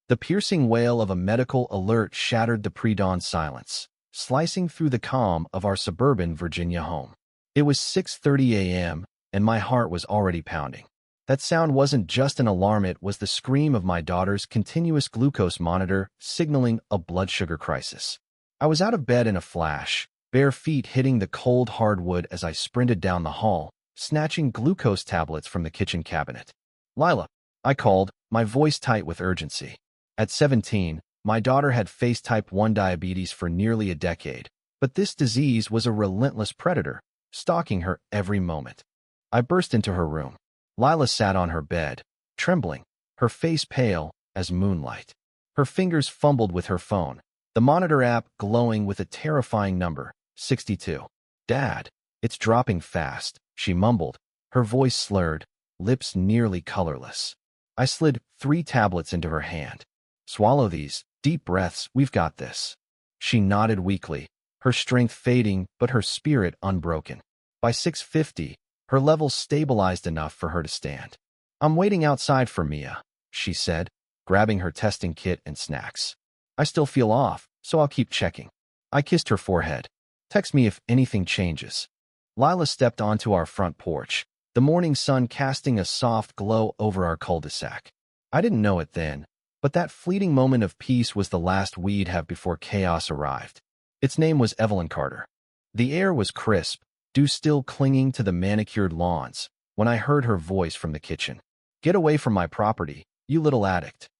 The piercing wail of a medical alert shattered the pre-dawn silence, slicing through the calm of our suburban Virginia home. It was 6:30 a.m., and my heart was already pounding. That sound wasn't just an alarm, it was the scream of my daughter's continuous glucose monitor signaling a blood sugar crisis. I was out of bed in a flash, bare feet hitting the cold hardwood as I sprinted down the hall, snatching glucose tablets from the kitchen cabinet. "Lila," I called, my voice tight with urgency. At 17, my daughter had faced type 1 diabetes for nearly a decade, but this disease was a relentless predator, stalking her every moment. I burst into her room. Lila sat on her bed, trembling, her face pale as moonlight. Her fingers fumbled with her phone, the monitor app glowing with a terrifying number, 62. "Dad, it's dropping fast," she mumbled, her voice slurred, lips nearly colorless. I slid 3 tablets into her hand. "Swallow these, deep breaths, we've got this." She nodded weakly, her strength fading but her spirit unbroken. By 6:50, her levels stabilized enough for her to stand. "I'm waiting outside for Mia," she said, grabbing her testing kit and snacks. "I still feel off, so I'll keep checking." I kissed her forehead. "Text me if anything changes." Lila stepped onto our front porch, the morning sun casting a soft glow over our cul-de-sac. I didn't know it then, but that fleeting moment of peace was the last we'd have before chaos arrived. Its name was Evelyn Carter. The air was crisp, dew still clinging to the manicured lawns, when I heard her voice from the kitchen. "Get away from my property, you little addict."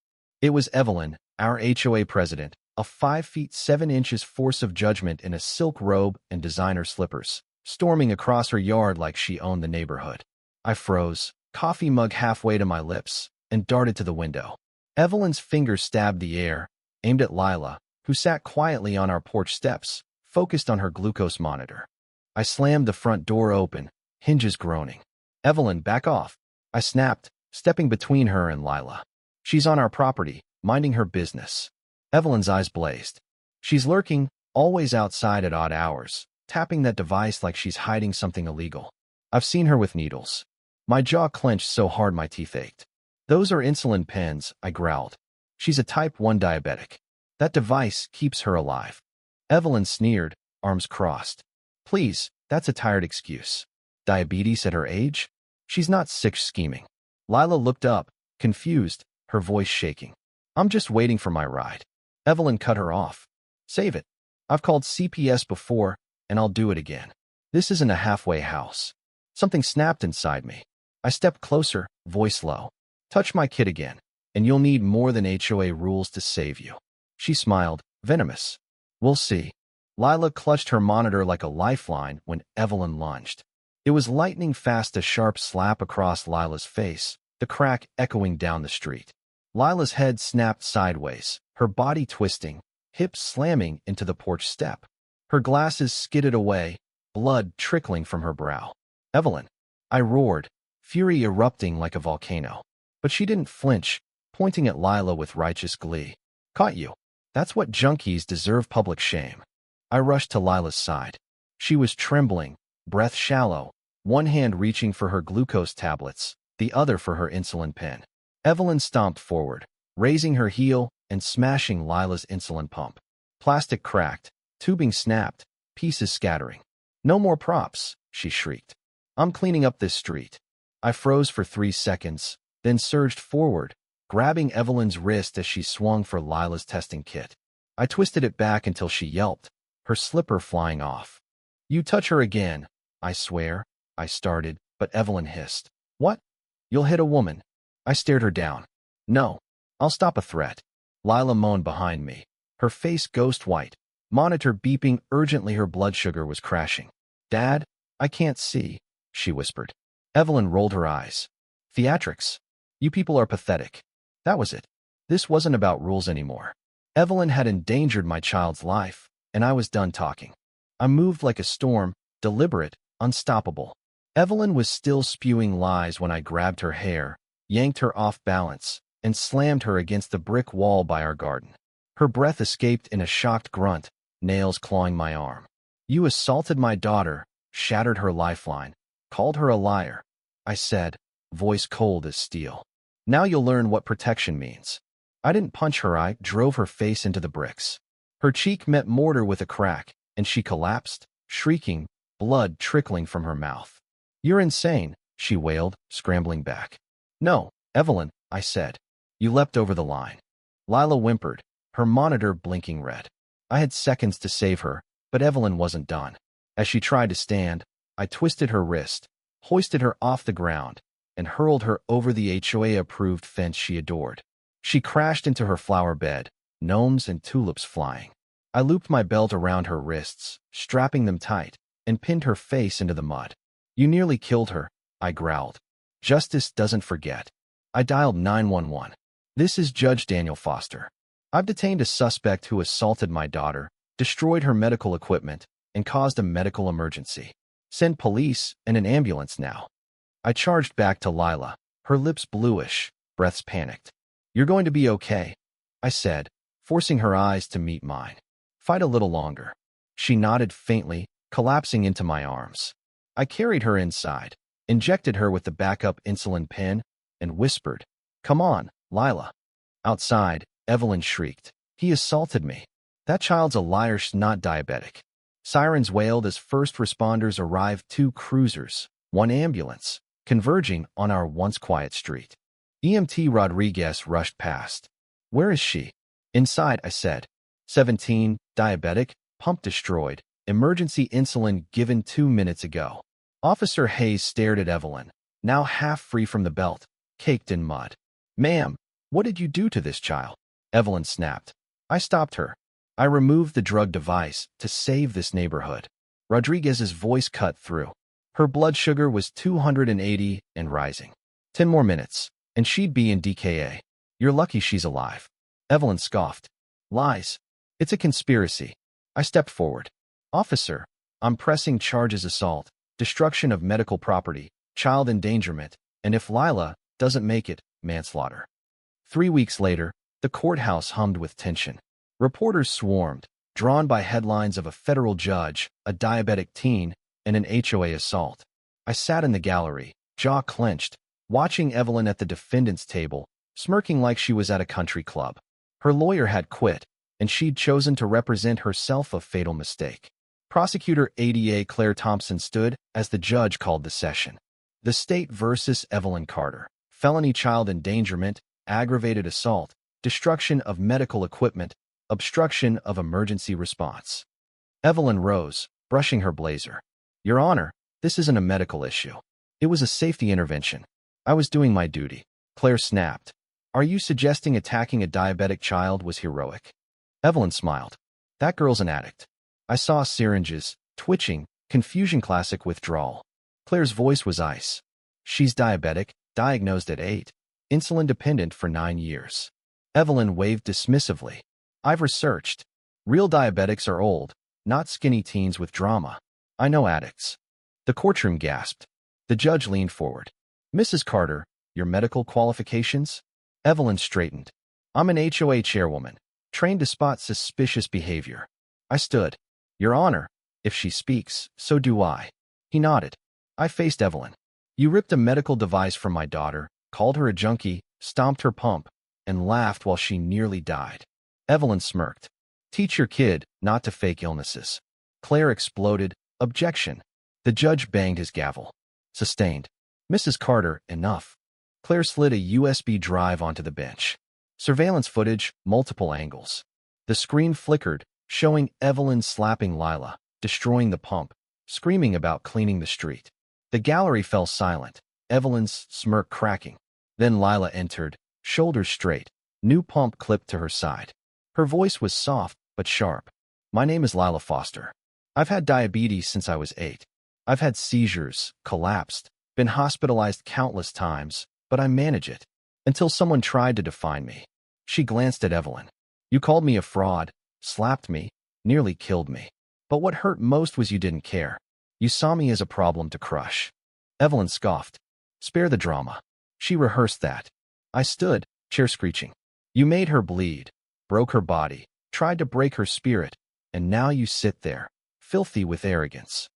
It was Evelyn, our HOA president, a 5 feet 7 inches force of judgment in a silk robe and designer slippers, storming across her yard like she owned the neighborhood. I froze, coffee mug halfway to my lips, and darted to the window. Evelyn's fingers stabbed the air, aimed at Lila, who sat quietly on our porch steps, focused on her glucose monitor. I slammed the front door open, hinges groaning. "Evelyn, back off," I snapped, stepping between her and Lila. "She's on our property, minding her business." Evelyn's eyes blazed. "She's lurking, always outside at odd hours, tapping that device like she's hiding something illegal. I've seen her with needles." My jaw clenched so hard my teeth ached. "Those are insulin pens," I growled. "She's a type 1 diabetic. That device keeps her alive." Evelyn sneered, arms crossed. "Please, that's a tired excuse. Diabetes at her age? She's not sick scheming." Lila looked up, confused, her voice shaking. "I'm just waiting for my ride." Evelyn cut her off. "Save it. I've called CPS before, and I'll do it again. This isn't a halfway house." Something snapped inside me. I stepped closer, voice low. "Touch my kid again, and you'll need more than HOA rules to save you." She smiled, venomous. "We'll see." Lila clutched her monitor like a lifeline when Evelyn lunged. It was lightning-fast, a sharp slap across Lila's face, the crack echoing down the street. Lila's head snapped sideways, her body twisting, hips slamming into the porch step. Her glasses skidded away, blood trickling from her brow. "Evelyn!" I roared, fury erupting like a volcano. But she didn't flinch, pointing at Lila with righteous glee. "Caught you. That's what junkies deserve, public shame." I rushed to Lila's side. She was trembling, breath shallow, one hand reaching for her glucose tablets, the other for her insulin pen. Evelyn stomped forward, raising her heel and smashing Lila's insulin pump. Plastic cracked, tubing snapped, pieces scattering. "No more props," she shrieked. "I'm cleaning up this street." I froze for 3 seconds, then surged forward, grabbing Evelyn's wrist as she swung for Lila's testing kit. I twisted it back until she yelped, her slipper flying off. "You touch her again, I swear," I started, but Evelyn hissed. "What? You'll hit a woman." I stared her down. "No, I'll stop a threat." Lila moaned behind me, her face ghost white, monitor beeping urgently. Her blood sugar was crashing. "Dad, I can't see," she whispered. Evelyn rolled her eyes. "Theatrics. You people are pathetic." That was it. This wasn't about rules anymore. Evelyn had endangered my child's life, and I was done talking. I moved like a storm, deliberate, unstoppable. Evelyn was still spewing lies when I grabbed her hair, yanked her off balance, and slammed her against the brick wall by our garden. Her breath escaped in a shocked grunt, nails clawing my arm. "You assaulted my daughter, shattered her lifeline, called her a liar," I said, voice cold as steel. "Now you'll learn what protection means." I didn't punch her, I drove her face into the bricks. Her cheek met mortar with a crack, and she collapsed, shrieking, blood trickling from her mouth. "You're insane," she wailed, scrambling back. "No, Evelyn," I said. "You leapt over the line." Lila whimpered, her monitor blinking red. I had seconds to save her, but Evelyn wasn't done. As she tried to stand, I twisted her wrist, hoisted her off the ground, and hurled her over the HOA-approved fence she adored. She crashed into her flower bed, gnomes and tulips flying. I looped my belt around her wrists, strapping them tight, and pinned her face into the mud. "You nearly killed her," I growled. "Justice doesn't forget." I dialed 911. "This is Judge Daniel Foster. I've detained a suspect who assaulted my daughter, destroyed her medical equipment, and caused a medical emergency. Send police and an ambulance now." I charged back to Lila, her lips bluish, breaths panicked. "You're going to be okay," I said, forcing her eyes to meet mine. "Fight a little longer." She nodded faintly, collapsing into my arms. I carried her inside, injected her with the backup insulin pen, and whispered, "Come on, Lila." Outside, Evelyn shrieked, "He assaulted me." "That child's a liar, she's not diabetic." Sirens wailed as first responders arrived, 2 cruisers, 1 ambulance, converging on our once quiet street. EMT Rodriguez rushed past. "Where is she?" "Inside," I said. 17, diabetic, pump destroyed, emergency insulin given 2 minutes ago. Officer Hayes stared at Evelyn, now half free from the belt, caked in mud. "Ma'am, what did you do to this child?" Evelyn snapped. "I stopped her. I removed the drug device to save this neighborhood." Rodriguez's voice cut through. Her blood sugar was 280 and rising. 10 more minutes, and she'd be in DKA. "You're lucky she's alive." Evelyn scoffed. "Lies. It's a conspiracy." I stepped forward. "Officer, I'm pressing charges: assault, destruction of medical property, child endangerment, and if Lila doesn't make it, manslaughter." 3 weeks later, the courthouse hummed with tension. Reporters swarmed, drawn by headlines of a federal judge, a diabetic teen, and an HOA assault. I sat in the gallery, jaw clenched, watching Evelyn at the defendant's table, smirking like she was at a country club. Her lawyer had quit, and she'd chosen to represent herself, a fatal mistake. Prosecutor ADA Claire Thompson stood as the judge called the session. The state versus Evelyn Carter. Felony child endangerment, aggravated assault, destruction of medical equipment, obstruction of emergency response. Evelyn rose, brushing her blazer. "Your Honor, this isn't a medical issue. It was a safety intervention. I was doing my duty." Claire snapped. "Are you suggesting attacking a diabetic child was heroic?" Evelyn smiled. "That girl's an addict. I saw syringes, twitching, confusion, classic withdrawal." Claire's voice was ice. "She's diabetic, diagnosed at 8, insulin dependent for 9 years." Evelyn waved dismissively. "I've researched. Real diabetics are old, not skinny teens with drama. I know addicts." The courtroom gasped. The judge leaned forward. "Mrs. Carter, your medical qualifications?" Evelyn straightened. "I'm an HOA chairwoman, trained to spot suspicious behavior." I stood. "Your Honor, if she speaks, so do I." He nodded. I faced Evelyn. "You ripped a medical device from my daughter, called her a junkie, stomped her pump, and laughed while she nearly died." Evelyn smirked. "Teach your kid not to fake illnesses." Claire exploded. "Objection." The judge banged his gavel. Sustained. "Mrs. Carter, enough." Claire slid a USB drive onto the bench. Surveillance footage, multiple angles. The screen flickered, showing Evelyn slapping Lila, destroying the pump, screaming about cleaning the street. The gallery fell silent, Evelyn's smirk cracking. Then Lila entered, shoulders straight, new pump clipped to her side. Her voice was soft but sharp. "My name is Lila Foster. I've had diabetes since I was 8. I've had seizures, collapsed, been hospitalized countless times, but I manage it. Until someone tried to define me." She glanced at Evelyn. "You called me a fraud, slapped me, nearly killed me. But what hurt most was you didn't care. You saw me as a problem to crush." Evelyn scoffed. "Spare the drama." She rehearsed that. I stood, chair screeching. "You made her bleed, broke her body, tried to break her spirit, and now you sit there, filthy with arrogance."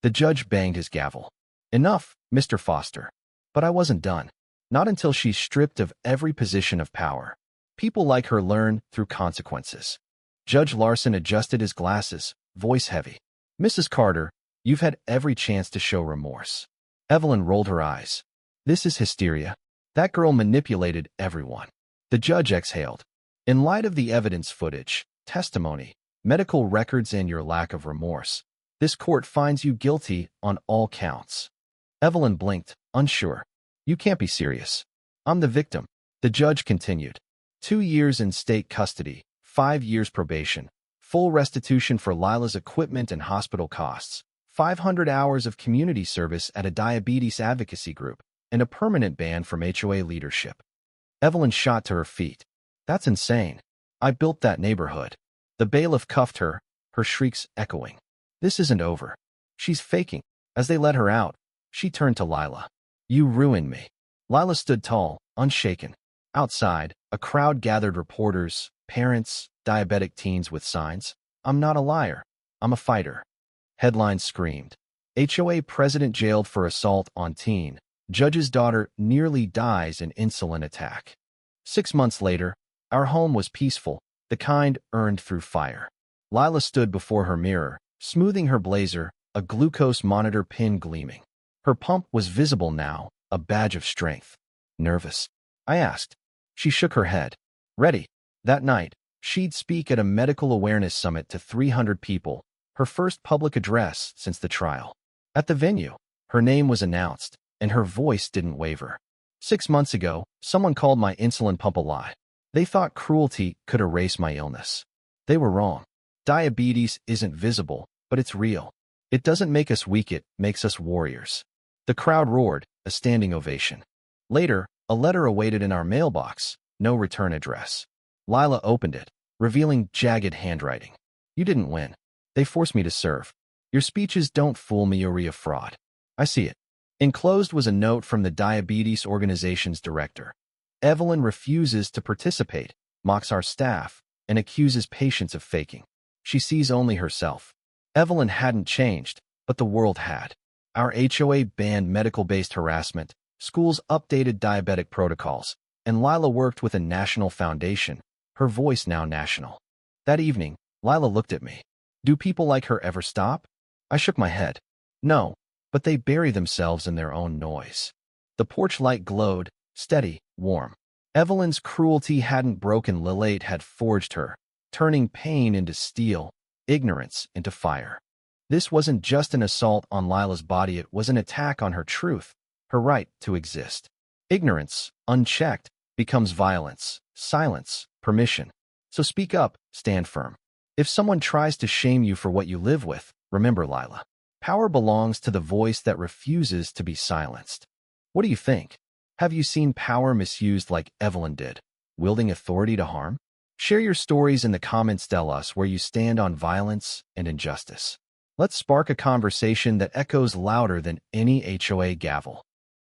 The judge banged his gavel. "Enough, Mr. Foster." But I wasn't done. Not until she's stripped of every position of power. People like her learn through consequences. Judge Larson adjusted his glasses, voice heavy. Mrs. Carter, you've had every chance to show remorse. Evelyn rolled her eyes. This is hysteria. That girl manipulated everyone. The judge exhaled. In light of the evidence footage, testimony, medical records, and your lack of remorse, this court finds you guilty on all counts. Evelyn blinked, unsure. You can't be serious. I'm the victim. The judge continued. 2 years in state custody, 5 years probation, full restitution for Lila's equipment and hospital costs, 500 hours of community service at a diabetes advocacy group, and a permanent ban from HOA leadership. Evelyn shot to her feet. That's insane. I built that neighborhood. The bailiff cuffed her, her shrieks echoing. This isn't over. She's faking. As they let her out, she turned to Lila. You ruined me. Lila stood tall, unshaken. Outside, a crowd gathered, reporters, parents, diabetic teens with signs. I'm not a liar. I'm a fighter. Headlines screamed. HOA president jailed for assault on teen. Judge's daughter nearly dies in insulin attack. 6 months later, our home was peaceful, the kind earned through fire. Lila stood before her mirror, smoothing her blazer, a glucose monitor pin gleaming. Her pump was visible now, a badge of strength. Nervous? I asked. She shook her head. Ready. That night, she'd speak at a medical awareness summit to 300 people, her first public address since the trial. At the venue, her name was announced, and her voice didn't waver. 6 months ago, someone called my insulin pump a lie. They thought cruelty could erase my illness. They were wrong. Diabetes isn't visible, but it's real. It doesn't make us weak, it makes us warriors. The crowd roared, a standing ovation. Later, a letter awaited in our mailbox, no return address. Lila opened it, revealing jagged handwriting. You didn't win. They forced me to serve. Your speeches don't fool me, you're a fraud. I see it. Enclosed was a note from the diabetes organization's director. Evelyn refuses to participate, mocks our staff, and accuses patients of faking. She sees only herself. Evelyn hadn't changed, but the world had. Our HOA banned medical-based harassment, schools updated diabetic protocols, and Lila worked with a national foundation, her voice now national. That evening, Lila looked at me. Do people like her ever stop? I shook my head. No, but they bury themselves in their own noise. The porch light glowed, steady, warm. Evelyn's cruelty hadn't broken Lila, it had forged her, turning pain into steel, ignorance into fire. This wasn't just an assault on Lila's body, it was an attack on her truth, her right to exist. Ignorance, unchecked, becomes violence, silence, permission. So speak up, stand firm. If someone tries to shame you for what you live with, remember, Lila, power belongs to the voice that refuses to be silenced. What do you think? Have you seen power misused like Evelyn did, wielding authority to harm? Share your stories in the comments, tell us where you stand on violence and injustice. Let's spark a conversation that echoes louder than any HOA gavel.